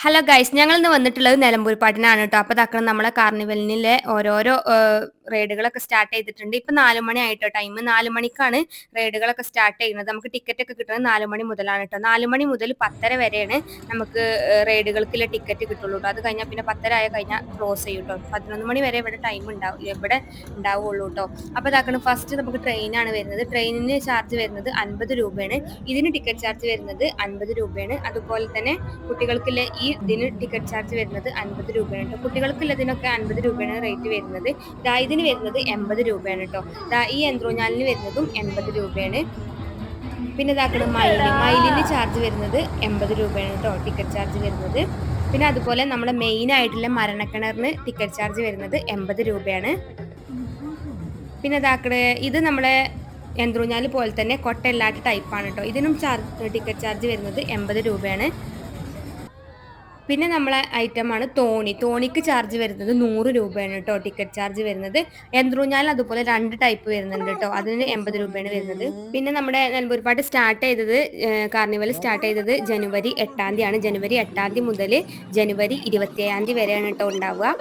Hello guys ഞങ്ങളിന്ന് വന്നിട്ടുള്ളത് നിലമ്പൂർ പാട്ടിനാണ് കേട്ടോ. അപ്പോൾ ഇതാക്കണം നമ്മളെ കാർണിവലിലെ ഓരോരോ റൈഡുകളൊക്കെ സ്റ്റാർട്ട് ചെയ്തിട്ടുണ്ട്. ഇപ്പം 4 മണി ആയിട്ടോ. ടൈം 4 മണിക്കാണ് റൈഡുകളൊക്കെ സ്റ്റാർട്ട് ചെയ്യുന്നത്. നമുക്ക് ടിക്കറ്റ് ഒക്കെ കിട്ടുന്നത് 4 മണി മുതലാണ് കേട്ടോ. 4 മണി മുതൽ 10:30 വരെയാണ് നമുക്ക് റൈഡുകൾക്കുള്ള ടിക്കറ്റ് കിട്ടുള്ളൂ കേട്ടോ. അത് കഴിഞ്ഞാൽ പിന്നെ 10:30 ആയ കഴിഞ്ഞാൽ ക്ലോസ് ചെയ്യും കേട്ടോ. 11 മണി വരെ ഇവിടെ ടൈം ഇവിടെ ഉണ്ടാവുള്ളൂ കേട്ടോ. അപ്പോൾ ഇതാക്കണം ഫസ്റ്റ് നമുക്ക് ട്രെയിനാണ് വരുന്നത്. ട്രെയിനിന് ചാർജ് വരുന്നത് 50 രൂപയാണ്. ഇതിന് ടിക്കറ്റ് ചാർജ് വരുന്നത് 50 രൂപയാണ്. അതുപോലെ തന്നെ കുട്ടികൾക്കുള്ള ഇതിന് ടിക്കറ്റ് ചാർജ് വരുന്നത് 50 രൂപയാണ് കേട്ടോ. കുട്ടികൾക്കുള്ളതിനൊക്കെ 50 രൂപയാണ് റേറ്റ് വരുന്നത്. ഇതിന് വരുന്നത് 80 രൂപയാണ് കേട്ടോ. ഈ യന്ത്രൂഞ്ഞാലിന് വരുന്നതും 80 രൂപയാണ്. പിന്നെ ഇതാക്കണം മൈലിന് ചാർജ് വരുന്നത് 80 രൂപയാണ് കേട്ടോ ടിക്കറ്റ് ചാർജ് വരുന്നത്. പിന്നെ അതുപോലെ നമ്മുടെ മെയിൻ ആയിട്ടുള്ള മരണക്കിണറിന് ടിക്കറ്റ് ചാർജ് വരുന്നത് 80 രൂപയാണ്. പിന്നെ ഇത് നമ്മളെ യന്ത്രൂഞ്ഞാൽ പോലെ തന്നെ കൊട്ടയില്ലാത്ത ടൈപ്പാണ് കേട്ടോ. ഇതിനും ടിക്കറ്റ് ചാർജ് വരുന്നത് 80 രൂപയാണ്. പിന്നെ നമ്മളെ ഐറ്റമാണ് തോണിക്ക് ചാർജ് വരുന്നത് 100 രൂപയാണ് കേട്ടോ ടിക്കറ്റ് ചാർജ് വരുന്നത്. യന്ത്രൂഞ്ഞാൽ അതുപോലെ 2 ടൈപ്പ് വരുന്നുണ്ട് കേട്ടോ. അതിന് 80 രൂപയാണ് വരുന്നത്. പിന്നെ നമ്മുടെ നിലമ്പൂർ പാട്ട് കാർണിവൽ സ്റ്റാർട്ട് ചെയ്തത് ജനുവരി 8 തീയതിയാണ്. ജനുവരി 8 തീയതി മുതൽ ജനുവരി 27 തീയതി വരെയാണ് കേട്ടോ ഉണ്ടാവുക.